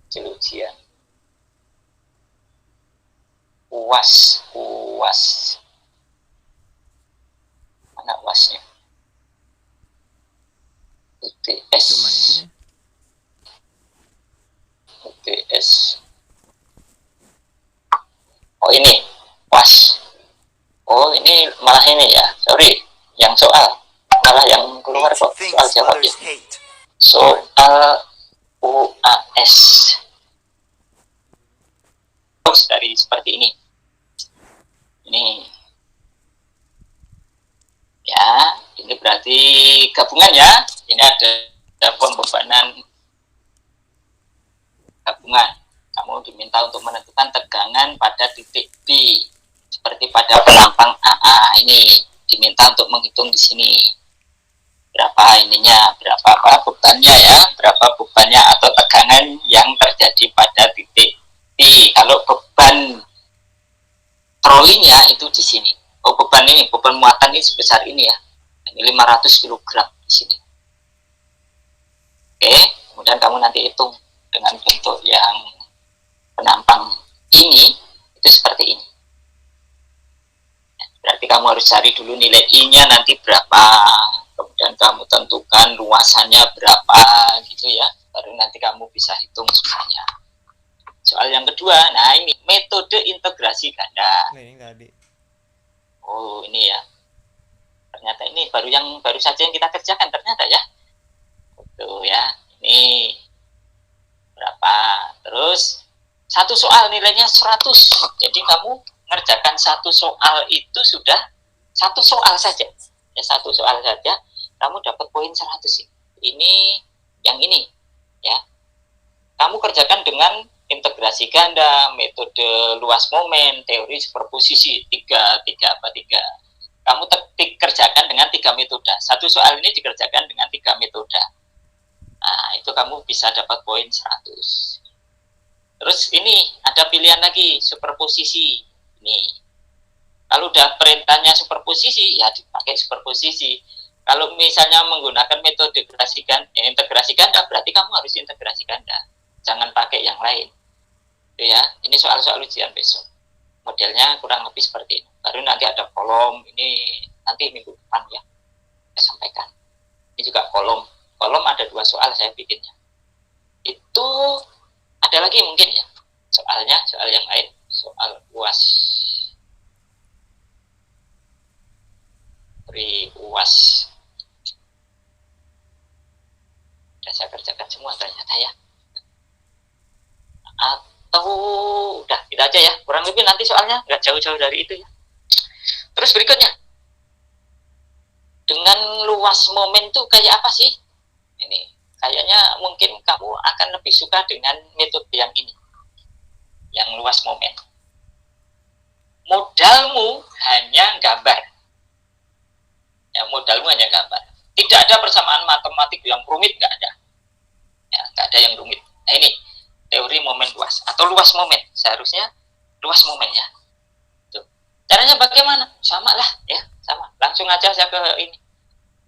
hasil ujian. UAS. Mana UASnya? UTS. Oh ini UAS. Oh ini malah ini ya, sorry, yang soal malah yang keluar kok soal jawabnya. Soal UAS. Terus dari seperti ini. Ini ya, ini berarti gabungan ya. Ini ada pembebanan gabungan. Kamu diminta untuk menentukan tegangan pada titik B. Seperti pada penampang AA ini diminta untuk menghitung di sini berapa ininya, berapa bebannya ya, berapa bebannya atau tegangan yang terjadi pada titik B. Kalau beban trolinya itu di sini. Oh beban muatan ini sebesar ini ya, ini 500 kg di sini. Oke, kemudian kamu nanti hitung dengan bentuk yang penampang ini itu seperti ini. Berarti kamu harus cari dulu nilai I-nya nanti berapa, kemudian kamu tentukan luasannya berapa gitu ya, baru nanti kamu bisa hitung semuanya. Soal yang kedua, nah ini metode integrasi ganda. Nah, ini tadi. Oh ini ya, ternyata ini baru saja yang kita kerjakan ternyata ya. Tuh ya, ini berapa? Terus satu soal nilainya 100. Jadi kamu ngerjakan satu soal itu sudah satu soal saja. Ya satu soal saja kamu dapat poin 100 ini. Ini yang ini ya. Kamu kerjakan dengan integrasi ganda, metode luas momen, teori superposisi, tiga. Kamu kerjakan dengan 3 metode. Satu soal ini dikerjakan dengan 3 metode. Nah, itu kamu bisa dapat poin 100. Terus ini ada pilihan lagi, superposisi. Ini. Kalau udah perintahnya superposisi, ya dipakai superposisi. Kalau misalnya menggunakan metode integrasi ganda, berarti kamu harus integrasi ganda. Jangan pakai yang lain. Itu ya, ini soal-soal ujian besok. Modelnya kurang lebih seperti ini. Baru nanti ada kolom, ini nanti minggu depan ya, saya sampaikan. Ini juga kolom ada 2 soal saya bikinnya. Itu ada lagi mungkin ya, soal yang lain, soal UAS. UAS. Sudah saya kerjakan semua ternyata ya. Atau udah kita aja ya, kurang lebih nanti soalnya nggak jauh-jauh dari itu ya. Terus berikutnya, dengan luas momen tuh kayak apa sih? Ini kayaknya mungkin kamu akan lebih suka dengan metode yang ini, yang luas momen. Modalmu hanya gambar. Ya, modalmu hanya gambar. Tidak ada persamaan matematik yang rumit, nggak ada. Ya, nggak ada yang rumit. Nah ini teori momen luas atau luas momen, seharusnya luas momen ya. Tuh. Caranya bagaimana? Sama lah ya, sama. Langsung aja saya ke ini,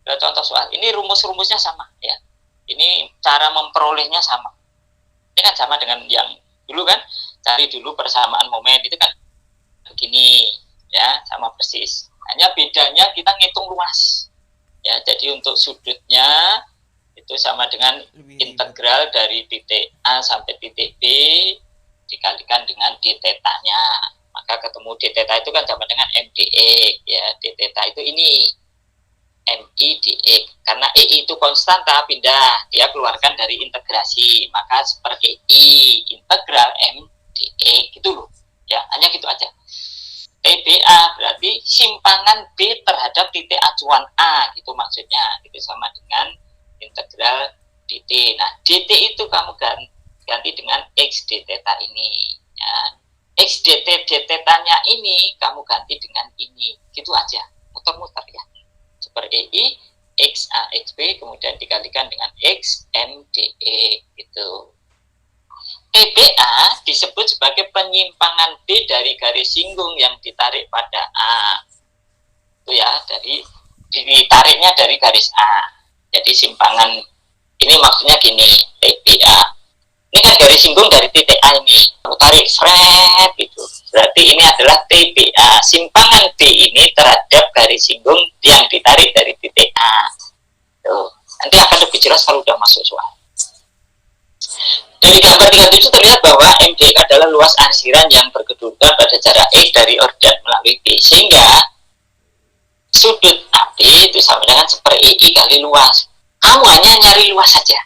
ke contoh soal. Ini rumus-rumusnya sama ya. Ini cara memperolehnya sama. Ini kan sama dengan yang dulu kan, cari dulu persamaan momen itu kan begini ya, sama persis. Hanya bedanya kita ngitung luas. Ya, jadi untuk sudutnya itu sama dengan integral dari titik A sampai titik B dikalikan dengan d theta-nya. Maka ketemu d theta itu kan sama dengan MdE ya, d theta itu ini MIdE. Karena E itu konstanta pindah, dia keluarkan dari integrasi, maka seperti I integral MdE gitu loh. Ya, hanya gitu aja. TBA berarti simpangan B terhadap titik acuan A gitu maksudnya. Itu sama dengan integral dt. Nah, dt itu kamu ganti dengan x d theta ini ya. X dt d theta-nya ini kamu ganti dengan ini. Gitu aja. Muter-muter ya. Seperti I x a x b kemudian dikalikan dengan x mde gitu. TBA disebut sebagai penyimpangan B dari garis singgung yang ditarik pada A. Itu ya, ditariknya dari garis A. Jadi simpangan ini maksudnya gini, TBA. Ini kan garis singgung dari titik A ini, tarik seret gitu. Berarti ini adalah TBA. Simpangan B ini terhadap garis singgung yang ditarik dari titik A. Tuh. Nanti akan lebih jelas kalau udah masuk soal. Dari gambar 37 terlihat bahwa MDX adalah luas ansiran yang berkedudukan pada jarak X dari ordinat melalui B, sehingga sudut AB itu sama dengan seperti I kali luas. Kamu hanya nyari luas saja,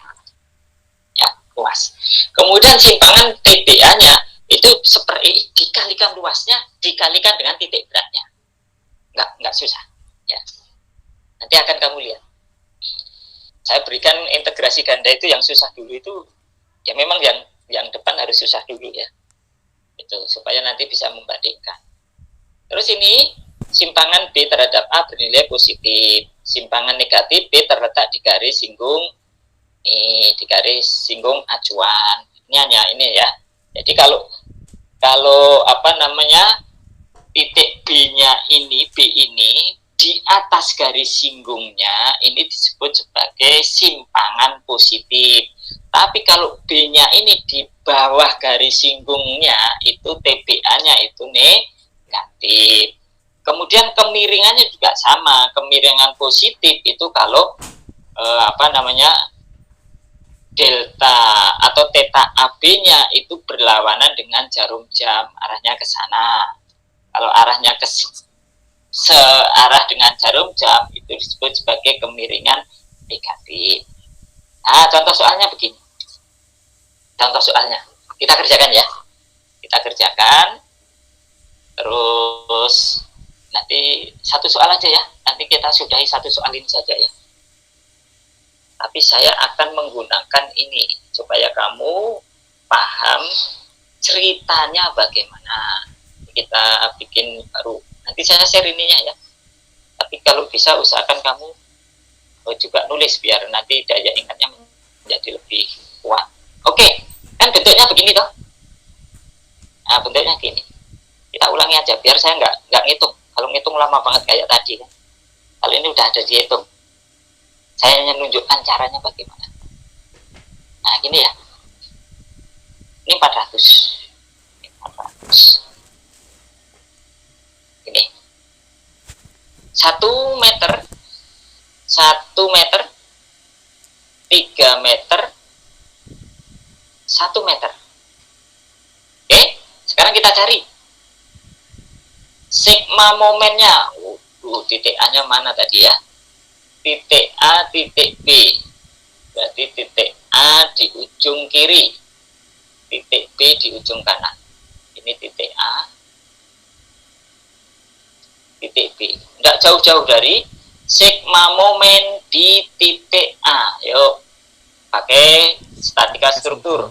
ya, luas. Kemudian simpangan TBA-nya itu seperti dikalikan luasnya dikalikan dengan titik beratnya. Enggak susah, ya. Nanti akan kamu lihat. Saya berikan integrasi ganda itu yang susah dulu itu, ya memang yang depan harus susah dulu ya, itu supaya nanti bisa membandingkan. Terus ini simpangan B terhadap A bernilai positif, simpangan negatif B terletak di garis singgung acuan. Ini hanya ini ya. Jadi kalau titik B-nya ini, B ini di atas garis singgungnya ini disebut sebagai simpangan positif. Tapi kalau B-nya ini di bawah garis singgungnya itu TBA-nya itu negatif. Kemudian kemiringannya juga sama, kemiringan positif itu kalau delta atau theta AB-nya itu berlawanan dengan jarum jam, arahnya ke sana. Kalau arahnya searah dengan jarum jam itu disebut sebagai kemiringan negatif. Nah, contoh soalnya begini. Contoh soalnya kita kerjakan ya. Kita kerjakan. Terus nanti satu soal aja ya. Nanti kita sudahi satu soal ini saja ya. Tapi saya akan menggunakan ini supaya kamu paham ceritanya bagaimana. Kita bikin baru. Nanti saya share ininya ya. Tapi kalau bisa usahakan kamu juga nulis biar nanti daya ingatnya menjadi lebih kuat. Oke, kan bentuknya begini toh. Nah, bentuknya gini. Kita ulangi aja biar saya nggak ngitung. Kalau ngitung lama banget kayak tadi kan. Kalau ini udah ada dihitung. Saya hanya menunjukkan caranya bagaimana. Nah, gini ya. Ini 400. Ini 400. Ini 1 meter 1 meter 3 meter 1 meter. Oke, sekarang kita cari sigma momennya. Titik A nya mana tadi ya? Titik A, titik B. Berarti titik A di ujung kiri, titik B di ujung kanan. Ini titik A, titik B. Tidak jauh-jauh dari sigma momen di titik A. Yuk, pakai statika struktur.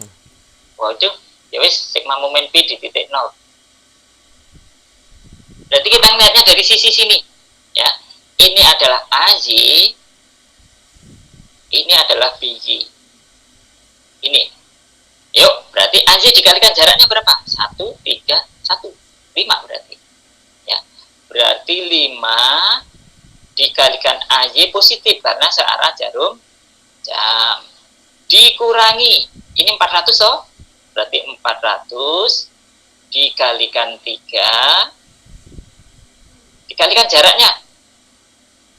Waduh, ya wis, sigma momen B di titik 0. Berarti kita melihatnya dari sisi sini, ya. Ini adalah AY, ini adalah BY. Ini. Yuk, berarti AY dikalikan jaraknya berapa? 1, 3, 1. 5 berarti. Ya. Berarti 5 dikalikan AY positif karena searah jarum jam. Dikurangi, ini 400 oh. Berarti 400 dikalikan 3 dikalikan jaraknya.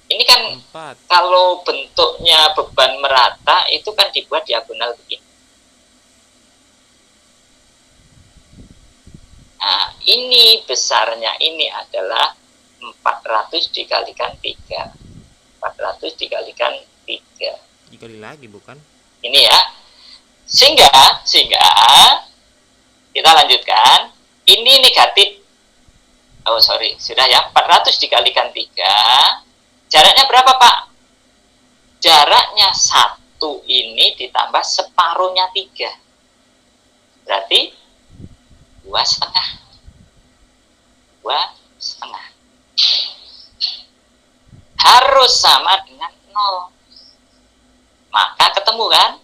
Ini kan 4. Kalau bentuknya beban merata itu kan dibuat diagonal begini. Nah, ini besarnya ini adalah 400 dikalikan 3. 400 dikalikan 3. Dikali lagi bukan? Ini ya. Sehingga kita lanjutkan. Ini negatif. Oh sorry, sudah ya. 400 dikalikan 3. Jaraknya berapa Pak? Jaraknya 1 ini ditambah separuhnya 3. Berarti 2,5. 2,5. Harus sama dengan 0. Maka ketemu kan?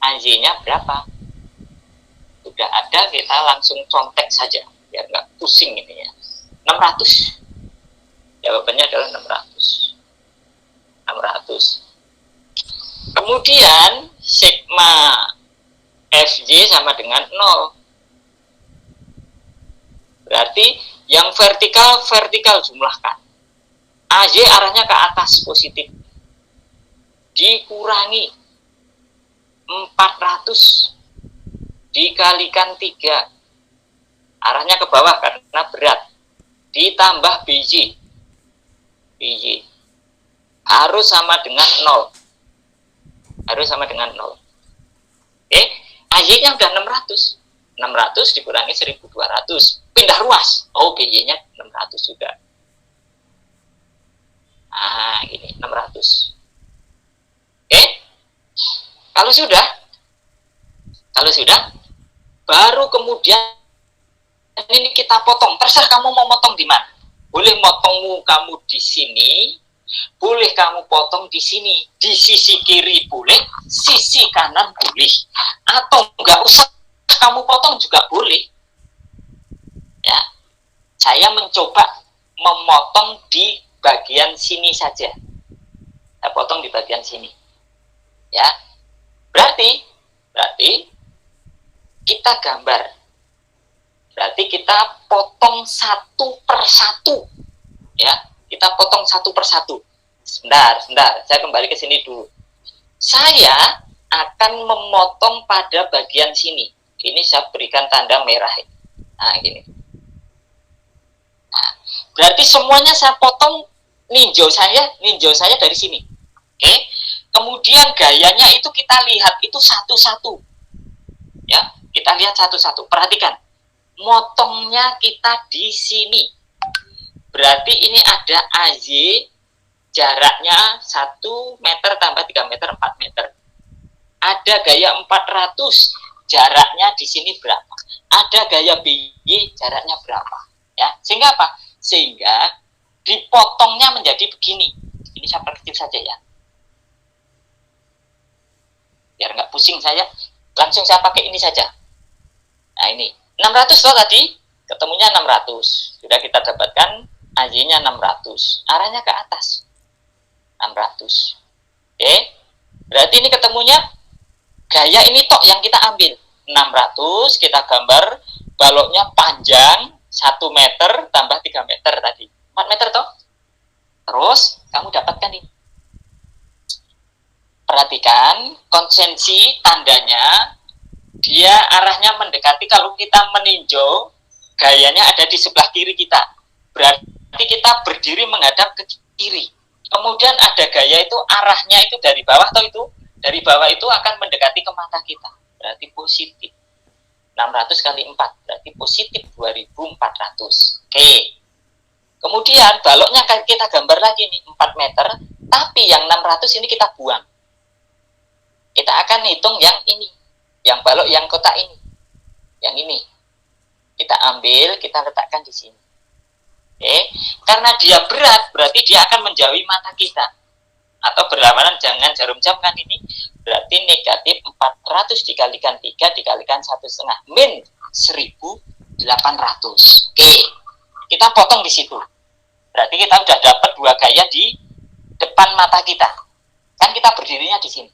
AY-nya berapa? Sudah ada, kita langsung contek saja. Biar nggak pusing ini ya. 600. Jawabannya adalah 600. Kemudian sigma FY sama dengan 0. Berarti yang vertikal jumlahkan. AY arahnya ke atas positif. Dikurangi 400 dikalikan 3. Arahnya ke bawah karena berat. Ditambah BY. Harus sama dengan 0. Harus sama dengan 0. Oke, AY-nya udah 600. 600 dikurangi 1200. Pindah ruas. Oh, BY-nya 600 juga. Nah, ini 600. Oke. Kalau sudah, baru kemudian ini kita potong. Terserah kamu mau potong di mana. Boleh motongmu kamu di sini, boleh kamu potong di sini, di sisi kiri boleh, sisi kanan boleh, atau nggak usah kamu potong juga boleh. Ya, saya mencoba memotong di bagian sini saja. Saya potong di bagian sini. Ya, berarti kita gambar. Berarti kita potong satu persatu. Ya, kita potong satu persatu. Sebentar, saya kembali ke sini dulu. Saya akan memotong pada bagian sini. Ini saya berikan tanda merah. Nah, gini. Nah, berarti semuanya saya potong ninjau saya dari sini. Oke. Kemudian gayanya itu kita lihat itu satu-satu. Ya, kita lihat satu-satu. Perhatikan. Motongnya kita di sini. Berarti ini ada AY jaraknya 1 meter tambah 3 meter 4 meter. Ada gaya 400 jaraknya di sini berapa? Ada gaya BY jaraknya berapa? Ya, sehingga apa? Sehingga dipotongnya menjadi begini. Ini saya perkecil saja ya. Biar nggak pusing saya, langsung saya pakai ini saja. Nah, ini 600 loh tadi, ketemunya 600. Sudah kita dapatkan AY-nya 600. Arahnya ke atas. 600. Oke. Berarti ini ketemunya gaya ini tok yang kita ambil. 600 kita gambar baloknya panjang 1 meter tambah 3 meter tadi. 4 meter toh? Terus kamu dapatkan ini. Perhatikan konsensi tandanya, dia arahnya mendekati. Kalau kita meninjau, gayanya ada di sebelah kiri kita. Berarti kita berdiri menghadap ke kiri. Kemudian ada gaya itu arahnya itu dari bawah atau itu? Dari bawah itu akan mendekati ke mata kita. Berarti positif. 600 kali 4 berarti positif 2400. Oke. Kemudian baloknya kita gambar lagi nih 4 meter, tapi yang 600 ini kita buang. Kita akan hitung yang ini, yang balok yang kotak ini, yang ini. Kita ambil, kita letakkan di sini. Oke, karena dia berat, berarti dia akan menjauhi mata kita. Atau berlawanan jangan jarum jam kan ini, berarti negatif 400 dikalikan 3 dikalikan 1,5 min 1800. Oke, kita potong di situ. Berarti kita sudah dapat dua gaya di depan mata kita. Kan kita berdirinya di sini.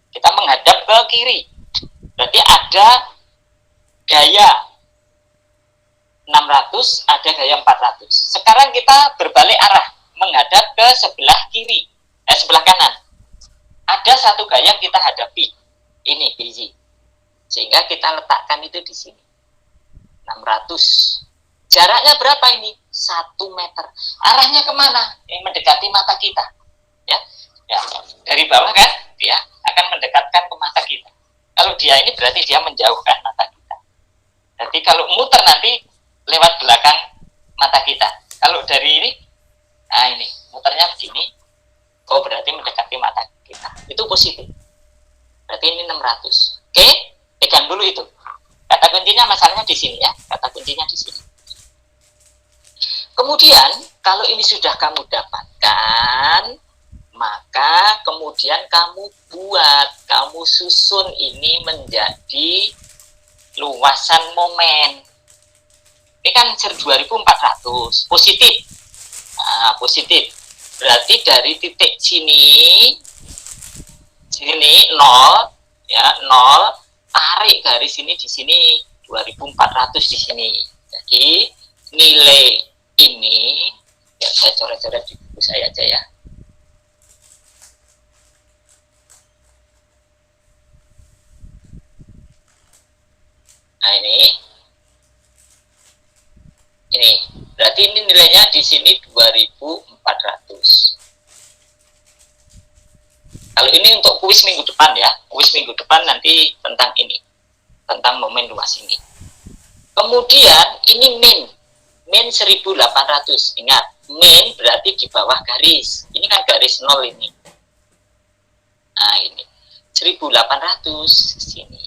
Kita menghadap ke kiri. Berarti ada gaya 600, ada gaya 400. Sekarang kita berbalik arah, menghadap ke sebelah kiri, sebelah kanan. Ada satu gaya yang kita hadapi. Ini BY. Sehingga kita letakkan itu di sini. 600. Jaraknya berapa ini? 1 meter. Arahnya kemana? Ini mendekati mata kita. Ya, dari bawah kan, dia akan mendekatkan ke mata kita. Kalau dia ini berarti dia menjauhkan mata kita. Jadi kalau muter nanti lewat belakang mata kita. Kalau dari ini, nah ini muternya begini, oh berarti mendekati mata kita. Itu positif. Berarti ini 600. Oke, pegang dulu itu. Kata kuncinya masalahnya di sini ya. Kata kuncinya di sini. Kemudian kalau ini sudah kamu dapatkan, maka kemudian kamu susun ini menjadi luasan momen. Ini kan 2400 positif. Nah, positif. Berarti dari titik sini 0 ya, 0 tarik garis ini di sini 2400 di sini. Jadi nilai ini ya saya coret-coret di buku saya aja ya. Nah ini berarti ini nilainya di sini 2400. Kalau ini untuk kuis minggu depan ya, kuis minggu depan nanti tentang ini, tentang momen luas ini. Kemudian ini min 1800. Ingat, min berarti di bawah garis. Ini kan garis 0 ini. Nah ini 1800 sini.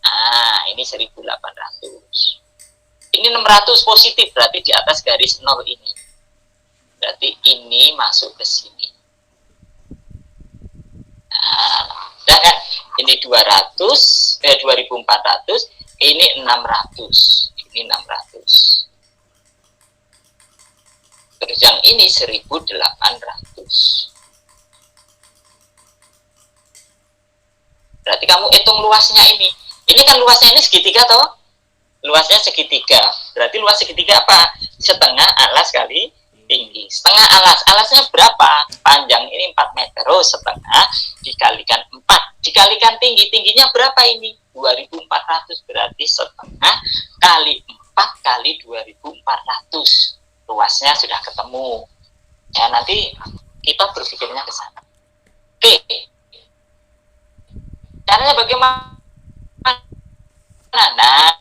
Nah ini 1800. Ini 600 positif, berarti di atas garis 0 ini. Berarti ini masuk ke sini. Nah, dan kan ini 2400, ini 600. Ini 600. Terus yang ini 1800. Berarti kamu hitung luasnya ini. Ini kan luasnya ini segitiga toh? Luasnya segitiga. Berarti luas segitiga apa? Setengah alas kali tinggi. Setengah alas. Alasnya berapa? Panjang ini 4 meter. Oh, setengah dikalikan 4. Dikalikan tinggi. Tingginya berapa ini? 2400. Berarti setengah kali 4 kali 2400. Luasnya sudah ketemu. Ya, nanti kita berpikirnya ke sana. Oke. Caranya bagaimana? Nah,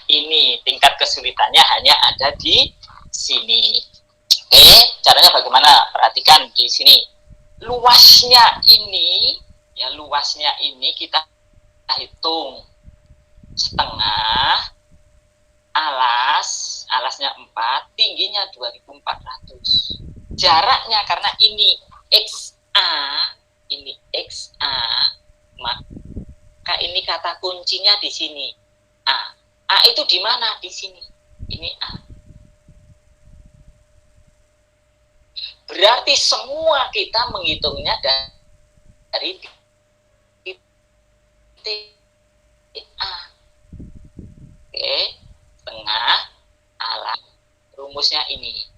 ini tingkat kesulitannya hanya ada di sini. Oke, caranya bagaimana? Perhatikan di sini. Luasnya ini, ya luasnya ini kita hitung setengah alasnya 4, tingginya 2400. Jaraknya karena ini XA, maka ini kata kuncinya di sini. A itu di mana? Di sini. Ini A. Berarti semua kita menghitungnya dari titik A. Oke, tengah alas. Rumusnya ini.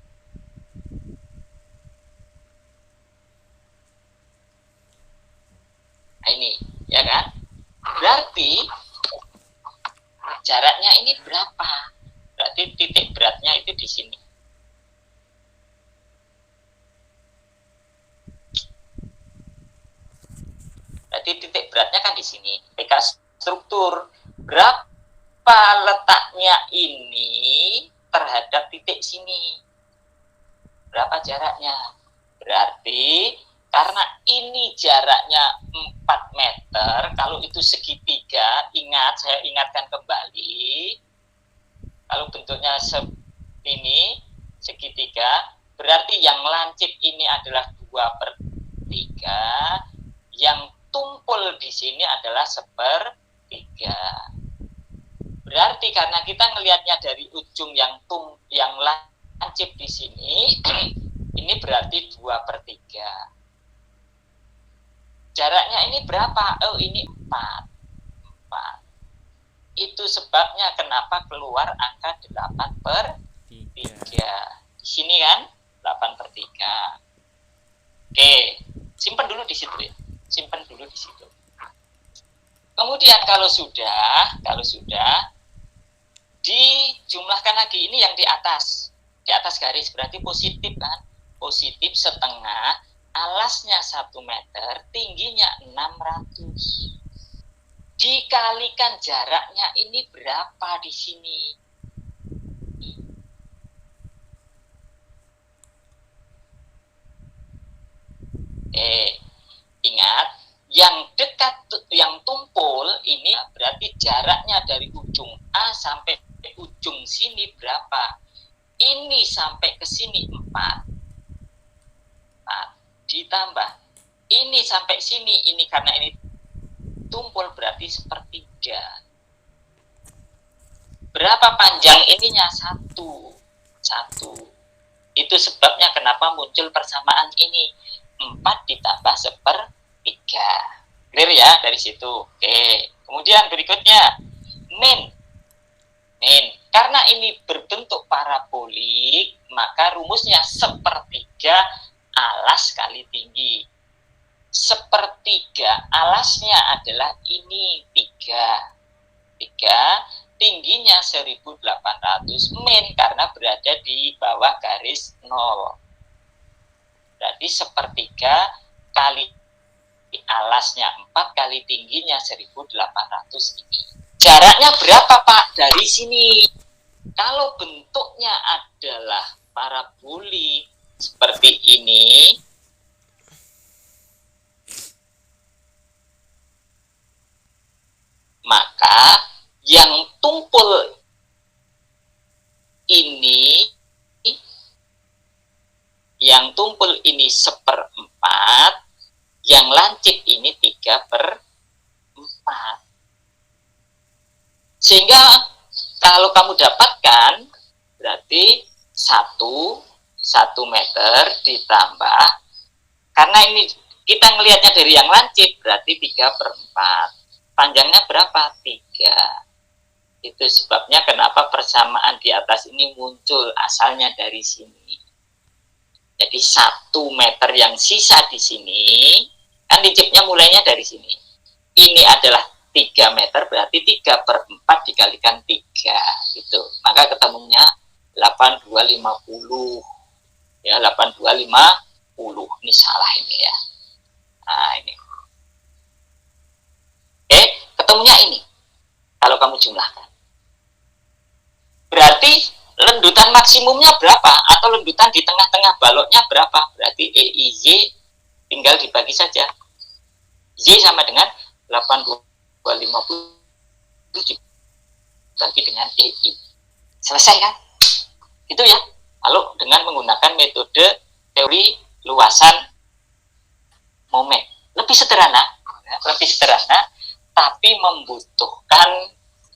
Nah, ini, ya kan? Berarti jaraknya ini berapa? Berarti titik beratnya itu di sini. Berarti titik beratnya kan di sini. PK struktur. Berapa letaknya ini terhadap titik sini? Berapa jaraknya? Berarti karena ini jaraknya 4 meter, kalau itu segitiga, ingat, saya ingatkan kembali, kalau bentuknya ini, segitiga, berarti yang lancip ini adalah 2/3, yang tumpul di sini adalah 1/3. Berarti karena kita ngelihatnya dari ujung yang lancip di sini, ini berarti 2/3. Jaraknya ini berapa? Oh, ini 4. Itu sebabnya kenapa keluar angka 8/3. Di sini kan 8/3. Oke, simpan dulu di situ ya. Simpan dulu di situ. Kemudian kalau sudah dijumlahkan lagi, ini yang di atas garis berarti positif kan? Positif setengah, alasnya 1 meter, tingginya 600. Dikalikan jaraknya ini berapa di sini? Ingat, yang dekat, yang tumpul ini berarti jaraknya dari ujung A sampai ujung sini berapa? Ini sampai ke sini 4. Ditambah ini sampai sini, ini karena ini tumpul berarti 1/3. Berapa panjang ininya? 1. Itu sebabnya kenapa muncul persamaan ini. 4 ditambah 1/3. Clear ya dari situ? Oke. Kemudian berikutnya min. Karena ini berbentuk parabolik, maka rumusnya sepertiga alas kali tinggi. Sepertiga alasnya adalah ini 3, tingginya 1800 min karena berada di bawah garis 0. Berarti sepertiga kali alasnya 4 kali tingginya 1800 ini. Jaraknya berapa Pak dari sini? Kalau bentuknya adalah parabolik seperti ini, maka yang tumpul ini, seperempat, yang lancip ini 3/4. Sehingga kalau kamu dapatkan berarti 1 meter ditambah, karena ini kita ngelihatnya dari yang lancip berarti 3/4. Panjangnya berapa? 3. Itu sebabnya kenapa persamaan di atas ini muncul asalnya dari sini. Jadi 1 meter yang sisa di sini, kan lancipnya mulainya dari sini. Ini adalah 3 meter, berarti 3/4 dikalikan 3 gitu. Maka ketemunya 8250 ya, 8250. Ini salah ini ya. Nah ini, ketemunya ini kalau kamu jumlahkan. Berarti lendutan maksimumnya berapa, atau lendutan di tengah-tengah baloknya berapa? Berarti EIY tinggal dibagi saja. Y sama dengan 8250 dibagi dengan EI. Selesai kan? Itu ya. Lalu dengan menggunakan metode teori luasan momen. Lebih sederhana, tapi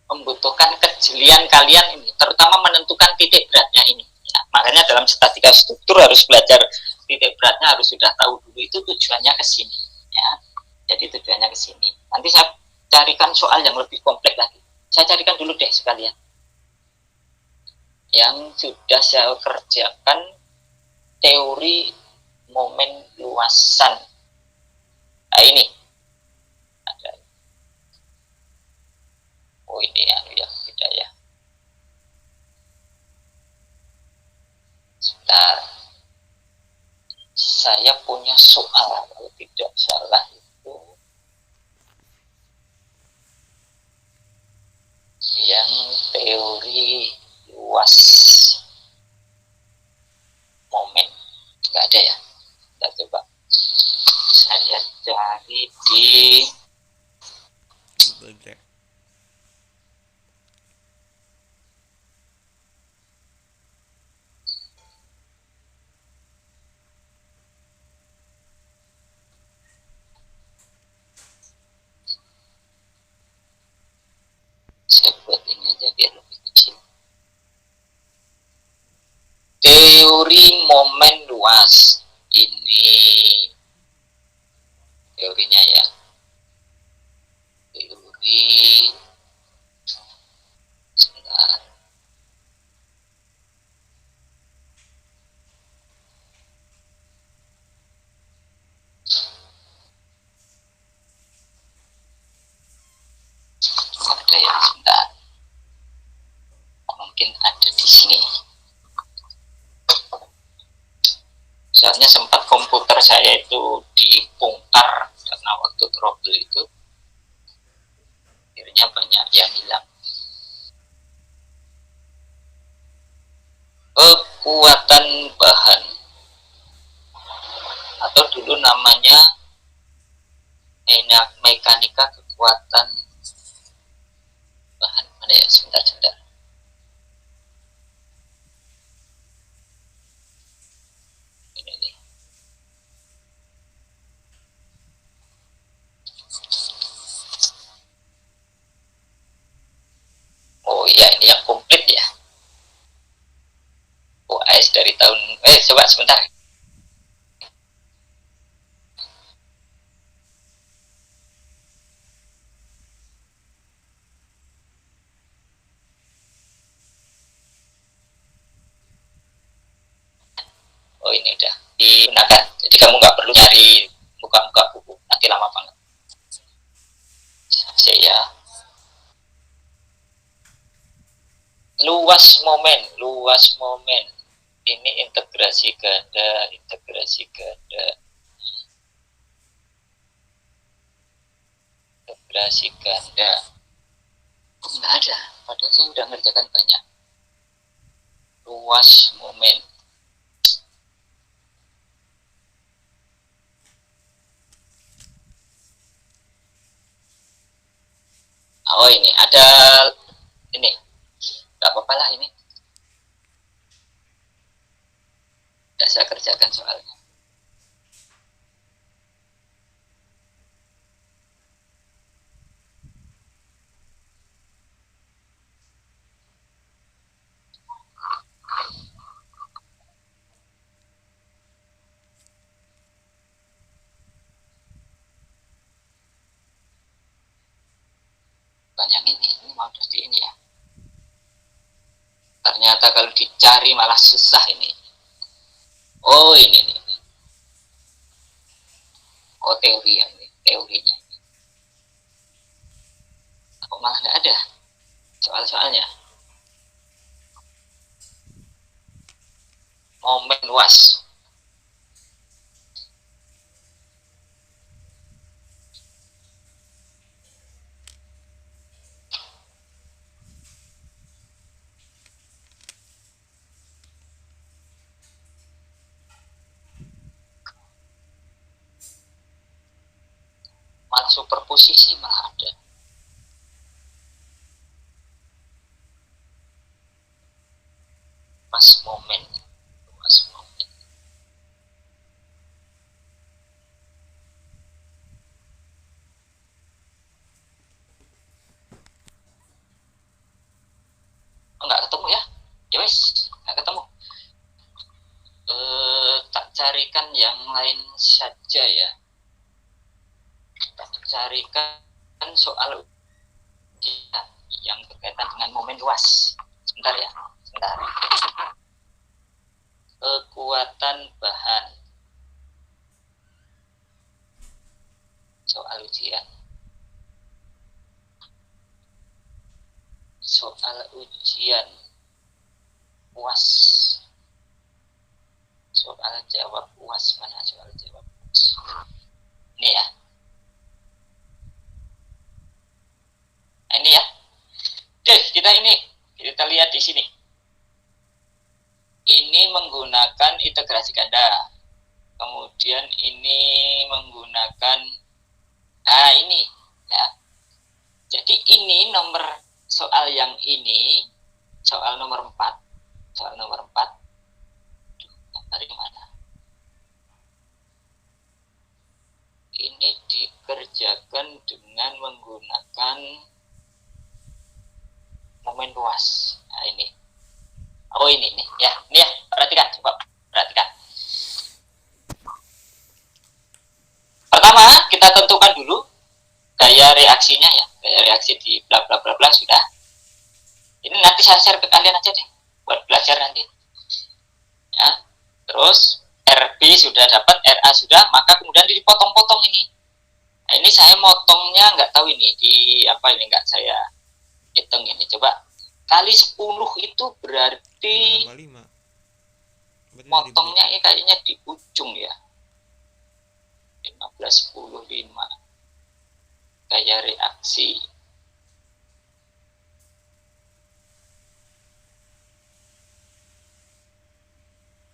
membutuhkan kejelian kalian ini, terutama menentukan titik beratnya ini. Ya, makanya dalam statika struktur harus belajar titik beratnya, harus sudah tahu dulu itu tujuannya ke sini. Ya. Jadi tujuannya ke sini. Nanti saya carikan soal yang lebih kompleks lagi. Saya carikan dulu deh sekalian. Yang sudah saya kerjakan teori momen luasan. Nah ini. Ada. Oh ini ya beda ya. Sebentar. Saya punya soal kalau tidak salah. Yang teori luas momen nggak ada ya. Kita coba saya cari di saya buat ini aja biar lebih kecil. Teori momen luas ini teorinya ya. Teori sebentar. Ada ya, sebentar. Mungkin ada di sini. Soalnya sempat komputer saya itu dibongkar karena waktu trouble itu akhirnya banyak yang hilang. Kekuatan bahan, atau dulu namanya mekanika kekuatan bahan. Mana ya, sebentar. Ini nih. Oh iya, ini yang komplit ya. OAS dari tahun coba sebentar. Oh ini udah digunakan. Jadi kamu nggak perlu nyari buka-buka buku, nanti lama banget. Saya luas momen. Ini integrasi ganda. Integrasi ganda. Kok nggak ada? Padahal saya udah ngerjakan banyak. Luas momen. Oh ini ada ini, nggak apa-apa lah ini. Tidak saya kerjakan soalnya. Banyak ini mau terus di ini ya. Ternyata kalau dicari malah susah ini. Oh ini nih. Oh teori ya ini, teorinya. Kok malah nggak ada soal-soalnya. Momen luas. Malah superposisi malah ada. Pas momen. Oh, nggak ketemu ya? Ya wes, nggak ketemu. Tak carikan yang lain saja ya. Tak carikan soal yang berkaitan dengan momen luas. Sebentar ya, sebentar. Kekuatan bahan. Soal ujian. Soal ujian UAS. Soal jawab UAS, mana soal jawab UAS? Ini ya. Nah, ini ya. Oke, kita lihat di sini. Ini menggunakan integrasi ganda. Kemudian ini menggunakan ini ya. Jadi ini nomor soal yang ini, soal nomor 4. Soal nomor 4. Dari mana? Ini dikerjakan dengan menggunakan momen luas. Nah, ini. Oh, ini nih, ya. Ini ya, perhatikan, coba perhatikan. Pertama, kita tentukan dulu gaya reaksinya ya. Gaya reaksi di bla bla bla bla sudah. Ini nanti saya share ke kalian aja deh buat belajar nanti. Ya. Terus RB sudah dapat, RA sudah, maka kemudian dipotong-potong ini. Nah, ini saya motongnya nggak tahu ini di apa ini, nggak saya hitung ini. Coba kali 10 itu berarti 5. motongnya ini kayaknya di ujung ya. 15, 10, 5. Gaya reaksi.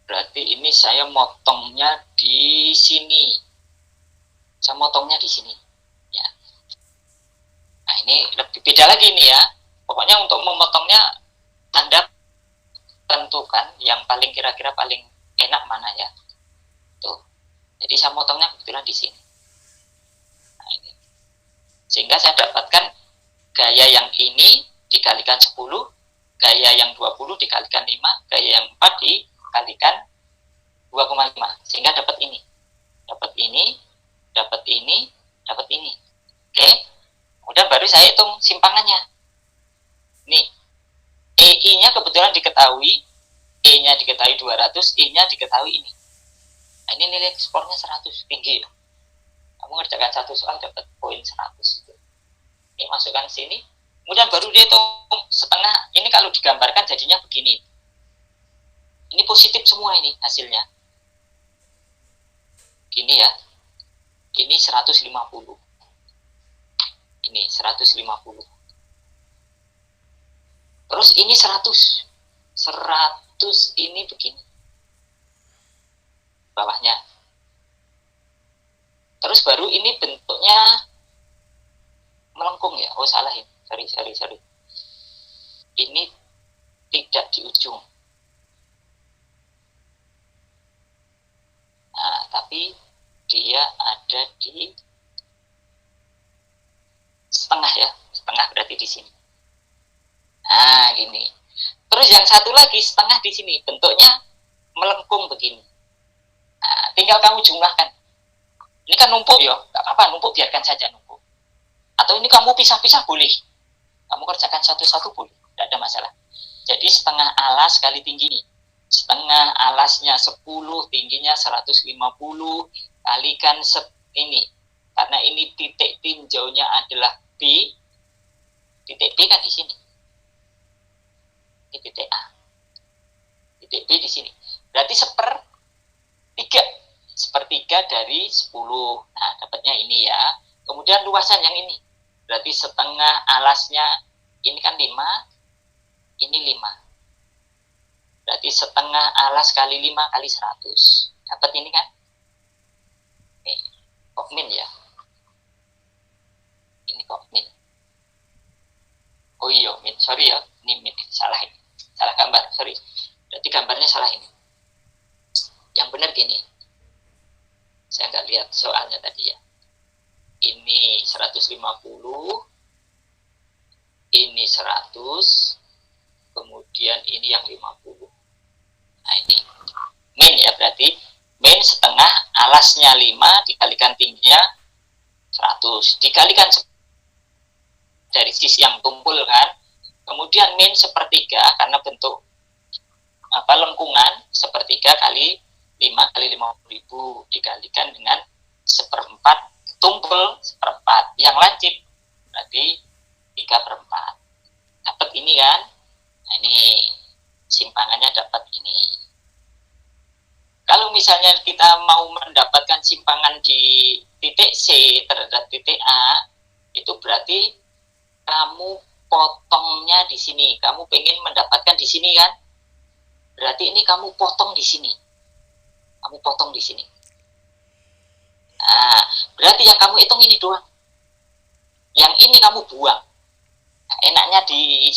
Berarti ini saya motongnya di sini. Saya motongnya di sini. Ya. Nah, ini lebih beda lagi nih ya. Pokoknya untuk memotongnya Anda tentukan yang paling kira-kira paling enak mana ya. Tuh. Jadi saya motongnya kebetulan di sini. Nah, ini. Sehingga saya dapatkan gaya yang ini dikalikan 10, gaya yang 20 dikalikan 5, gaya yang 4 dikalikan 2,5. Sehingga dapat ini. Dapat ini, dapat ini, dapat ini. Oke. Kemudian baru saya hitung simpangannya. Nih. EI-nya kebetulan diketahui, E-nya diketahui 200, E-nya diketahui ini. Nah, ini nilai ekspornya 100, tinggi ya. Kamu ngerjakan satu soal dapat poin 100 itu. Ini masukkan sini, kemudian baru dia hitung setengah. Ini kalau digambarkan jadinya begini. Ini positif semua ini hasilnya. Gini ya. Ini 150. Ini 150. Terus ini 100. 100 ini begini. Bawahnya. Terus baru ini bentuknya melengkung ya. Oh, salah ini. Sorry. Ini tidak di ujung. Nah, tapi dia ada di setengah ya. Setengah berarti di sini. Nah, gini. Terus yang satu lagi setengah di sini, bentuknya melengkung begini. Nah, tinggal kamu jumlahkan. Ini kan numpuk ya, nggak apa-apa, numpuk biarkan saja numpuk. Atau ini kamu pisah-pisah boleh. Kamu kerjakan satu-satu boleh, tidak ada masalah. Jadi setengah alas kali tinggi ini. Setengah alasnya 10, tingginya 150, kalikan ini. Karena ini titik tinjaunya adalah B, titik B kan di sini. Ini titik A. Titik B di sini. Berarti sepertiga dari 10. Nah, dapatnya ini ya. Kemudian luasan yang ini. Berarti setengah alasnya ini kan 5, ini 5. Berarti setengah alas kali 5 kali 100. Dapat ini kan? Nih, kok min ya? Ini kok min. Oh iya, min. Sorry ya. Ini min. Salah ini. Salah gambar. Sorry. Berarti gambarnya salah ini. Yang benar gini. Saya nggak lihat soalnya tadi ya. Ini 150. Ini 100. Kemudian ini yang 50. Nah ini min ya, berarti min setengah alasnya 5 dikalikan tingginya 100 dikalikan dari sisi yang tumpul kan. Kemudian min sepertiga karena bentuk lengkungan, sepertiga kali 5 kali 50.000 dikalikan dengan seperempat tumpul seperempat yang lancip berarti 3/4. Dapat ini kan. Nah ini simpangannya dapat ini. Kalau misalnya kita mau mendapatkan simpangan di titik C terhadap titik A, itu berarti kamu potongnya di sini. Kamu pengen mendapatkan di sini kan? Berarti ini kamu potong di sini. Kamu potong di sini. Nah, berarti yang kamu hitung ini doang. Yang ini kamu buang. Nah, enaknya di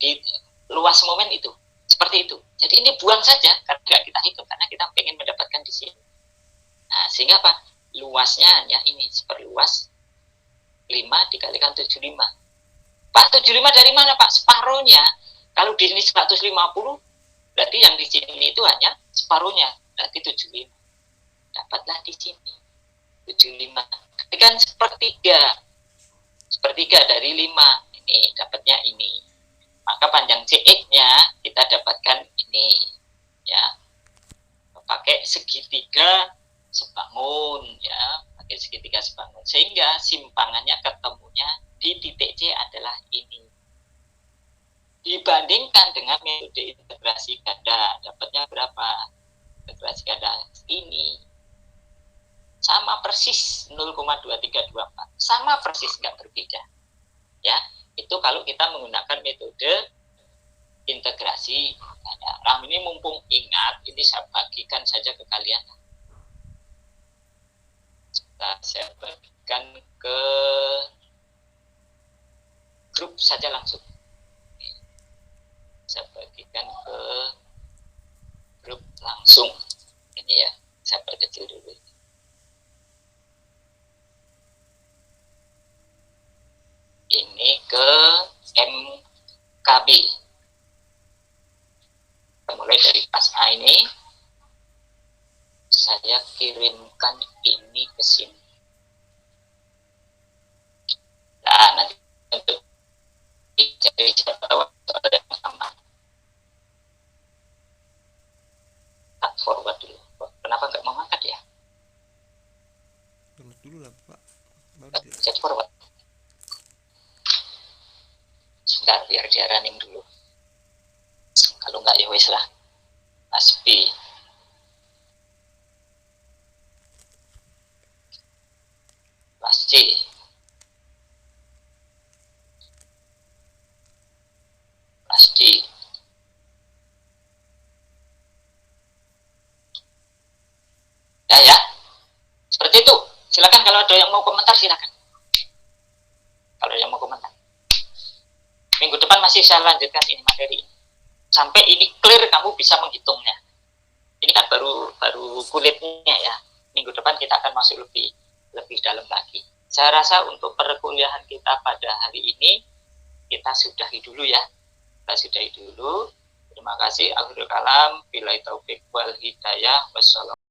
di luas momen itu seperti itu. Jadi ini buang saja karena nggak kita hitung karena kita pengen mendapatkan di sini. Nah, sehingga apa? Luasnya hanya ini seperluas 5 dikalikan 75. Pak, 75 dari mana Pak? Separuhnya. Kalau di sini 150, berarti yang di sini itu hanya separuhnya, berarti 75. Dapatlah di sini 75. Kalikan sepertiga dari 5. Ini dapatnya ini. Maka panjang CX-nya kita dapatkan ini ya. Pakai segitiga sebangun ya, pakai segitiga sebangun sehingga simpangannya ketemunya di titik C adalah ini. Dibandingkan dengan metode integrasi ganda, dapatnya berapa? Integrasi ganda ini sama persis 0,2324, sama persis, nggak berbeda ya. Itu kalau kita menggunakan metode integrasi ganda. Nah, ini mumpung ingat, ini saya bagikan saja ke kalian. Saya bagikan ke grup saja langsung. Saya bagikan ke grup langsung. Ini ya, saya perkecil dulu. Ini ke MKB. Mulai dari pas A ini, saya kirimkan ini ke sini. Nah, nanti untuk jadi siapa tahu ada yang sama. Tak forward dulu. Bentar, biar dia running dulu. Kalau nggak ya wes lah. Aspi. Kelas C. Kelas D. Ya. Seperti itu. Silakan kalau ada yang mau komentar, silakan. Kalau yang mau komentar. Minggu depan masih saya lanjutkan ini materi. Sampai ini clear, kamu bisa menghitungnya. Ini kan baru kulitnya ya. Minggu depan kita akan masuk lebih dalam lagi. Saya rasa untuk perkuliahan kita pada hari ini kita sudahi dulu ya. Kita sudahi dulu. Terima kasih. Akhirul kalam. Billahi taufik wal hidayah. Wassalamualaikum.